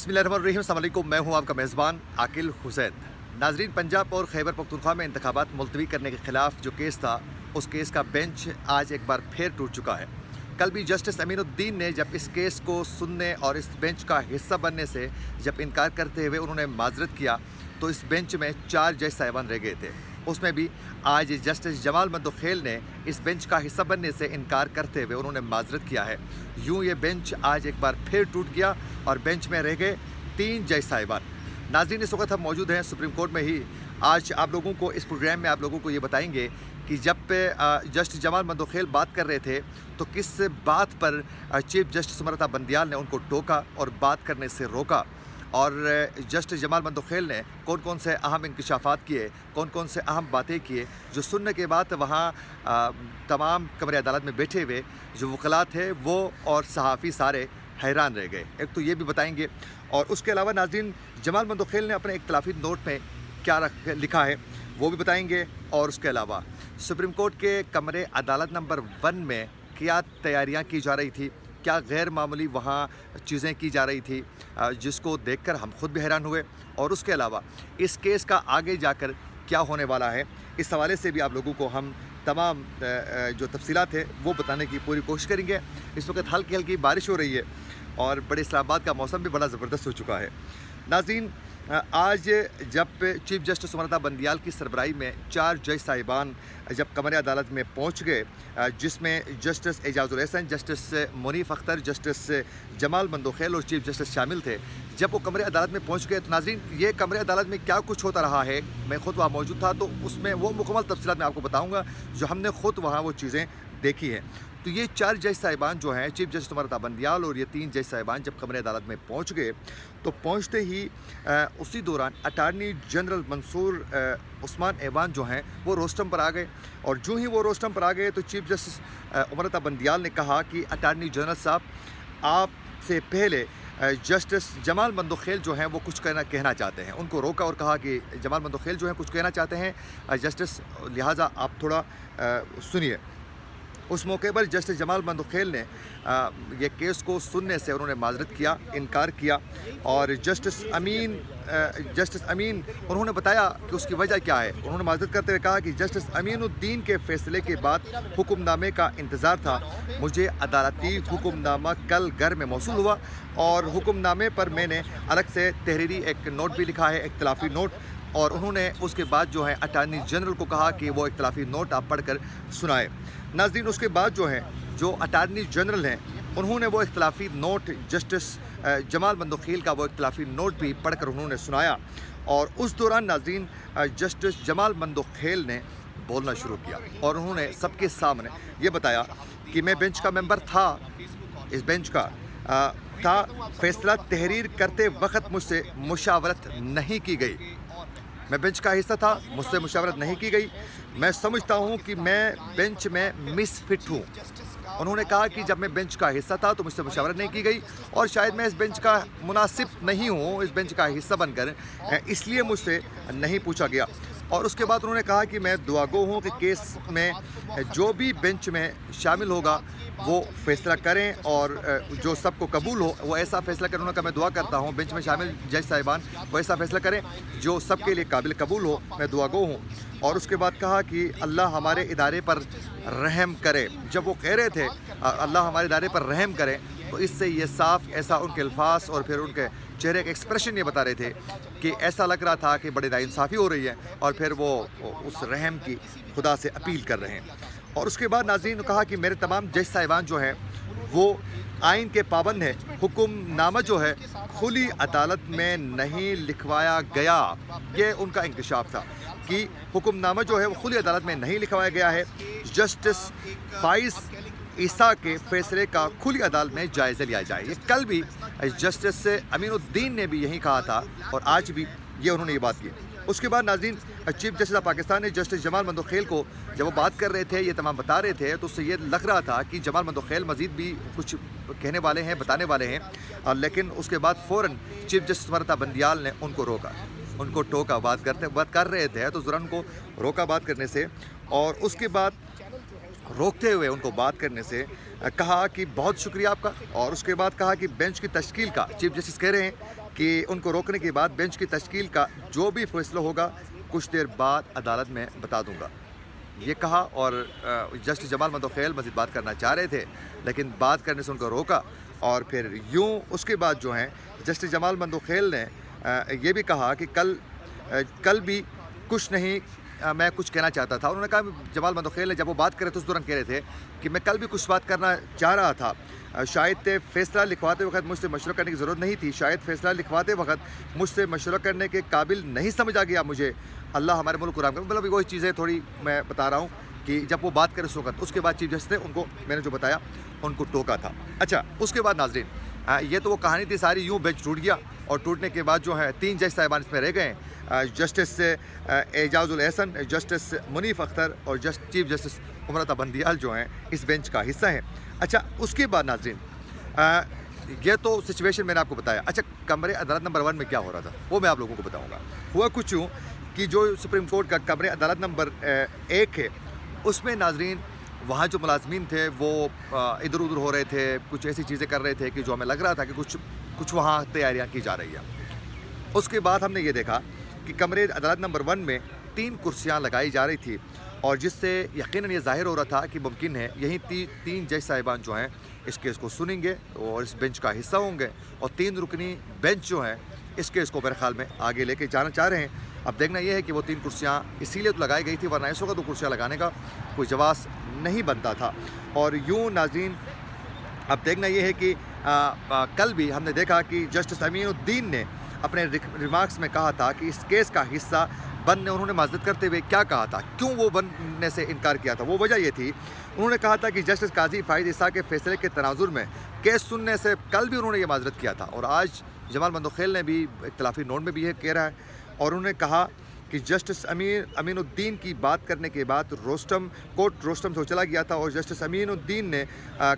बिस्मिल्लाहिर्रहमानिर्रहीम, अस्सलाम वालेकुम। मैं हूं आपका मेज़बान आकिल हुसैन। नाजरीन, पंजाब और खैबर पख्तूनख्वा में इंतखाबात मुलतवी करने के ख़िलाफ़ जो केस था, उस केस का बेंच आज एक बार फिर टूट चुका है। कल भी जस्टिस अमीनुद्दीन ने जब इस केस को सुनने और इस बेंच का हिस्सा बनने से जब इनकार करते हुए उन्होंने माजरत किया, तो इस बेंच में 4 जज साहिबान रह गए थे। उसमें भी आज जस्टिस जमाल मंदोखेल ने इस बेंच का हिस्सा बनने से इनकार करते हुए उन्होंने माजरत किया है। यूँ ये बेंच आज एक बार फिर टूट गया और बेंच में रह गए 3 जज साहिबान। नाज़रीन, इस वक्त हम मौजूद हैं सुप्रीम कोर्ट में ही। आज आप लोगों को इस प्रोग्राम में आप लोगों को ये बताएंगे कि जब जस्टिस जमाल मंदोखेल बात कर रहे थे तो किस बात पर चीफ जस्टिस अमृता बंदियाल ने उनको टोका और बात करने से रोका, और जस्टिस जमाल मंदोखेल ने कौन कौन से अहम इंकशाफात किए, कौन कौन से अहम बातें किए, जो सुनने के बाद वहाँ तमाम कमरे अदालत में बैठे हुए जो वकला थे वो और सहाफ़ी सारे हैरान रह गए। एक तो ये भी बताएंगे, और उसके अलावा नाज़रीन जमाल मंदोखेल ने अपने इख्तिलाफी नोट में क्या लिखा है वो भी बताएंगे। और उसके अलावा सुप्रीम कोर्ट के कमरे अदालत नंबर 1 में क्या तैयारियां की जा रही थी, क्या गैर मामूली वहाँ चीज़ें की जा रही थी जिसको देखकर हम खुद भी हैरान हुए। और उसके अलावा इस केस का आगे जाकर क्या होने वाला है, इस हवाले से भी आप लोगों को हम तमाम जो तफसीलात है वो बताने की पूरी कोशिश करेंगे। इस वक्त हल्की हल्की बारिश हो रही है और बड़े इस्लामाबाद का मौसम भी बड़ा ज़बरदस्त हो चुका है। नाज़रीन, आज जब चीफ जस्टिस अमृता बंदियाल की सरबराही में 4 जज साहिबान जब कमरे अदालत में पहुंच गए, जिसमें justice Ijazul Ahsan, justice Munib Akhtar, justice Jamal Mandokhel और चीफ जस्टिस शामिल थे, जब वो कमरे अदालत में पहुंच गए तो नाज़रीन ये कमरे अदालत में क्या कुछ होता रहा है, मैं ख़ुद वहाँ मौजूद था, तो उसमें वो मुकम्मल तफसीलात मैं आपको बताऊँगा जो हमने ख़ुद वहाँ वो चीज़ें देखी हैं। तो ये 4 जज साहिबान जो हैं, चीफ जस्टिस अमृता बंदियाल और ये 3 जज साहिबान जब कमरे अदालत में पहुंच गए तो पहुंचते ही उसी दौरान अटार्नी जनरल मंसूर उस्मान ऐवान जो हैं वो रोस्टम पर आ गए। और जो ही वो रोस्टम पर आ गए तो चीफ जस्टिस अमृता बंदियाल ने कहा कि अटार्नी जनरल साहब, आपसे पहले जस्टिस जमाल मंदोखेल जो हैं वो कुछ कहना चाहते हैं। उनको रोका और कहा कि जमाल मंदोखेल जो हैं कुछ कहना चाहते हैं जस्टिस, लिहाजा आप थोड़ा सुनिए। उस मौके पर जस्टिस जमाल मंदोखेल ने ये केस को सुनने से उन्होंने माजरत किया, इनकार किया। और जस्टिस अमीन उन्होंने बताया कि उसकी वजह क्या है। उन्होंने माजरत करते हुए कहा कि जस्टिस अमीनुद्दीन के फ़ैसले के बाद हुक्मनामे का इंतज़ार था, मुझे अदालती हुक्मनामा कल घर में मौसूल हुआ और हुक्मनामे पर मैंने अलग से तहरीरी एक नोट भी लिखा है, इख्तिलाफी नोट। और उन्होंने उसके बाद जो है अटार्नी जनरल को कहा कि वो इख्तिलाफी नोट आप पढ़ कर सुनाए। नाज़रीन, उसके बाद जो है जो अटार्नी जनरल हैं उन्होंने वो इख्तिलाफी नोट जस्टिस जमाल मंदोखेल का वो इख्तिलाफी नोट भी पढ़ कर उन्होंने सुनाया। और उस दौरान नाज़रीन जस्टिस जमाल मंदोखेल ने बोलना शुरू किया और उन्होंने सबके सामने ये बताया कि मैं बेंच का मेंबर था, इस बेंच का था, फ़ैसला तहरीर करते वक्त मुझसे मुशावरत नहीं की गई। मैं बेंच का हिस्सा था, मुझसे मुशावरत नहीं की गई। मैं समझता हूं कि मैं बेंच में मिसफिट हूं। उन्होंने कहा कि जब मैं बेंच का हिस्सा था तो मुझसे मुशावरत नहीं की गई और शायद मैं इस बेंच का मुनासिब नहीं हूं, इस बेंच का हिस्सा बनकर, इसलिए मुझसे नहीं पूछा गया। और उसके बाद उन्होंने कहा कि मैं दुआगो हूँ कि केस में जो भी बेंच में शामिल होगा वो फ़ैसला करें और जो सबको कबूल हो वो ऐसा फ़ैसला करें। उन्होंने कहा मैं दुआ करता हूँ बेंच में शामिल जज साहिबान वो ऐसा फ़ैसला करें जो सबके लिए काबिल कबूल हो, मैं दुआगो हूँ। और उसके बाद कहा कि अल्लाह हमारे इदारे पर रहम करे। जब वो कह रहे थे अल्लाह हमारे इदारे पर रहम करे, तो इससे ये साफ़ ऐसा उनके अल्फाज और फिर उनके चेहरे का एक्सप्रेशन ये बता रहे थे कि ऐसा लग रहा था कि बड़ी नाइंसाफ़ी हो रही है और फिर वो उस रहम की खुदा से अपील कर रहे हैं। और उसके बाद नाज़रीन ने कहा कि मेरे तमाम जज साहिबान जो हैं वो आइन के पाबंद हैं। हुक्मनामा जो है खुली अदालत में नहीं लिखवाया गया, ये उनका इंकशाफ था कि हुक्मनामा जो है वो खुली अदालत में नहीं लिखवाया गया है। जस्टिस फाइज ईसा के फ़ैसले का खुली अदालत में जायज़ा लिया जाए। ये कल भी जस्टिस अमीनुद्दीन ने भी यही कहा था और आज भी ये उन्होंने ये बात की। उसके बाद नाज़रीन चीफ जस्टिस ऑफ पाकिस्तान ने जस्टिस जमाल मंदोखेल को जब वो बात कर रहे थे, ये तमाम बता रहे थे, तो उससे ये लग रहा था कि जमाल मंदोखेल मज़ीद भी कुछ कहने वाले हैं, बताने वाले हैं। लेकिन उसके बाद फ़ौरन चीफ जस्टिस अमृता बंदियाल ने उनको रोका, उनको टोका। बात कर रहे थे तो ज़रा उनको रोका बात करने से, और उसके बाद रोकते हुए उनको बात करने से कहा कि बहुत शुक्रिया आपका। और उसके बाद कहा कि बेंच की तश्कील का, चीफ जस्टिस कह रहे हैं کہ ان کو روکنے کے بعد بینچ کی تشکیل کا جو بھی فیصلہ ہوگا کچھ دیر بعد عدالت میں بتا دوں گا، یہ کہا۔ اور جسٹس جمال مندوخیل مزید بات کرنا چاہ رہے تھے لیکن بات کرنے سے ان کو روکا، اور پھر یوں اس کے بعد جو ہیں جسٹس جمال مندوخیل نے یہ بھی کہا کہ کل بھی کچھ نہیں، میں کچھ کہنا چاہتا تھا۔ انہوں نے کہا جمال مندوخیل نے جب وہ بات کرے تو اس دوران کہہ رہے تھے کہ میں کل بھی کچھ بات کرنا چاہ رہا تھا، شاید فیصلہ لکھواتے وقت مجھ سے مشورہ کرنے کی ضرورت نہیں تھی، شاید فیصلہ لکھواتے وقت مجھ سے مشورہ کرنے کے قابل نہیں سمجھا گیا مجھے، اللہ ہمارے ملک کو رحم کرے۔ مطلب وہی چیزیں تھوڑی میں بتا رہا ہوں کہ جب وہ بات کرے اس وقت، اس کے بعد چیف جسٹس نے ان کو، میں نے جو بتایا، ان کو ٹوکا تھا۔ اچھا، اس کے بعد ناظرین یہ تو وہ کہانی تھی ساری، یوں بینچ ٹوٹ گیا، اور ٹوٹنے کے بعد جو ہے 3 جج صاحبان اس میں رہ گئے ہیں، جسٹس اعجاز الاحسن، جسٹس منیف اختر اور چیف جسٹس امرتا بندیال جو ہیں اس بینچ کا حصہ ہیں۔ اچھا، اس کے بعد ناظرین یہ تو سچویشن میں نے آپ کو بتایا۔ اچھا، کمرے عدالت نمبر 1 میں کیا ہو رہا تھا وہ میں آپ لوگوں کو بتاؤں گا۔ ہوا کچھ یوں کہ جو سپریم کورٹ کا کمرے عدالت نمبر 1 ہے، اس میں ناظرین وہاں جو ملازمین تھے وہ ادھر ادھر ہو رہے تھے، کچھ ایسی چیزیں کر رہے تھے کہ جو ہمیں لگ رہا تھا کہ کچھ وہاں تیاریاں کی جا رہی ہیں۔ اس کے بعد ہم نے یہ دیکھا کہ کمرے عدالت نمبر 1 میں 3 کرسیاں لگائی جا رہی تھی، اور جس سے یقیناً یہ ظاہر ہو رہا تھا کہ ممکن ہے یہی 3 جج صاحبان جو ہیں اس کیس کو سنیں گے اور اس بینچ کا حصہ ہوں گے، اور 3 رکنی بینچ جو ہیں اس کیس کو میرے خیال میں آگے لے کے جانا چاہ رہے ہیں۔ اب دیکھنا یہ ہے کہ وہ 3 کرسیاں اسی لیے تو لگائی گئی تھی، ورنہ اس وقت 2 کرسیاں لگانے کا کوئی جواز نہیں بنتا تھا۔ اور یوں ناظرین اب دیکھنا یہ ہے کہ کل بھی ہم نے دیکھا کہ جسٹس امین الدین نے اپنے ریمارکس میں کہا تھا کہ اس کیس کا حصہ بننے، انہوں نے معذرت کرتے ہوئے کیا کہا تھا، کیوں وہ بننے سے انکار کیا تھا، وہ وجہ یہ تھی، انہوں نے کہا تھا کہ جسٹس قاضی فائز عیسیٰ کے فیصلے کے تناظر میں کیس سننے سے کل بھی انہوں نے یہ معذرت کیا تھا، اور آج جمال مندوخیل نے بھی اختلافی نوٹ میں بھی یہ کہہ رہا ہے، اور انہوں نے کہا کہ جسٹس امین الدین کی بات کرنے کے بعد کوर्ٹ روسٹم سے چلا گیا تھا، اور جسٹس امین الدین نے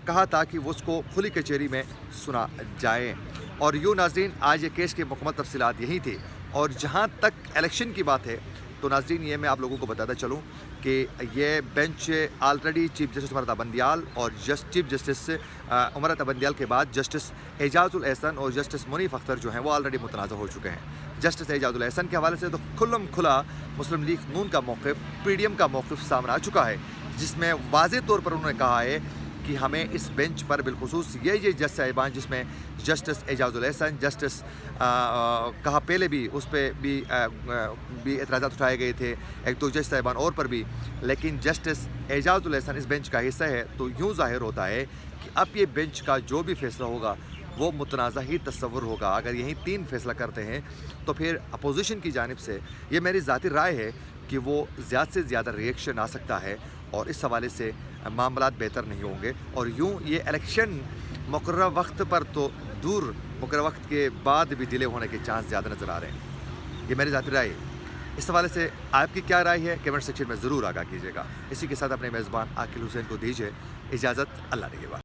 کہا تھا کہ وہ اس کو کھلی کچہری میں سنا جائے۔ اور یوں ناظرین آج یہ کیس کی مکمل تفصیلات یہی تھی۔ اور جہاں تک الیکشن کی بات ہے تو ناظرین یہ میں آپ لوگوں کو بتاتا چلوں کہ یہ bench already chief justice Amrita Bandial اور چیف جسٹس امرتا بندیال کے بعد جسٹس اعجاز الاحسن اور جسٹس منیف اختر جو ہیں وہ آلریڈی متنازع ہو چکے ہیں۔ جسٹس اعجاز الاحسن کے حوالے سے تو کھلا مسلم لیگ نون کا موقف، پی ڈی ایم کا موقف سامنے آ چکا ہے، جس میں واضح طور پر انہوں نے کہا ہے کہ ہمیں اس بینچ پر بالخصوص یہ جج صاحبان، جس میں جسٹس اعجاز الاحسن، جسٹس کہا پہلے بھی اس پہ بھی اعتراضات اٹھائے گئے تھے، 1-2 جج صاحبان اور پر بھی، لیکن جسٹس اعجاز الاحسن اس بینچ کا حصہ ہے، تو یوں ظاہر ہوتا ہے کہ اب یہ بینچ کا جو بھی فیصلہ ہوگا وہ متنازع ہی تصور ہوگا۔ اگر یہی 3 فیصلہ کرتے ہیں تو پھر اپوزیشن کی جانب سے، یہ میری ذاتی رائے ہے کہ وہ زیادہ سے زیادہ ریئیکشن آ سکتا ہے، اور اس حوالے سے معاملات بہتر نہیں ہوں گے، اور یوں یہ الیکشن مقررہ وقت پر تو دور، مقررہ وقت کے بعد بھی ڈیلے ہونے کے چانس زیادہ نظر آ رہے ہیں۔ یہ میری ذاتی رائے ہے۔ اس حوالے سے آپ کی کیا رائے ہے کمنٹ سیکشن میں ضرور آگاہ کیجیے گا۔ اسی کے ساتھ اپنے میزبان عاقل حسین کو دیجیے اجازت، اللہ نگہبان۔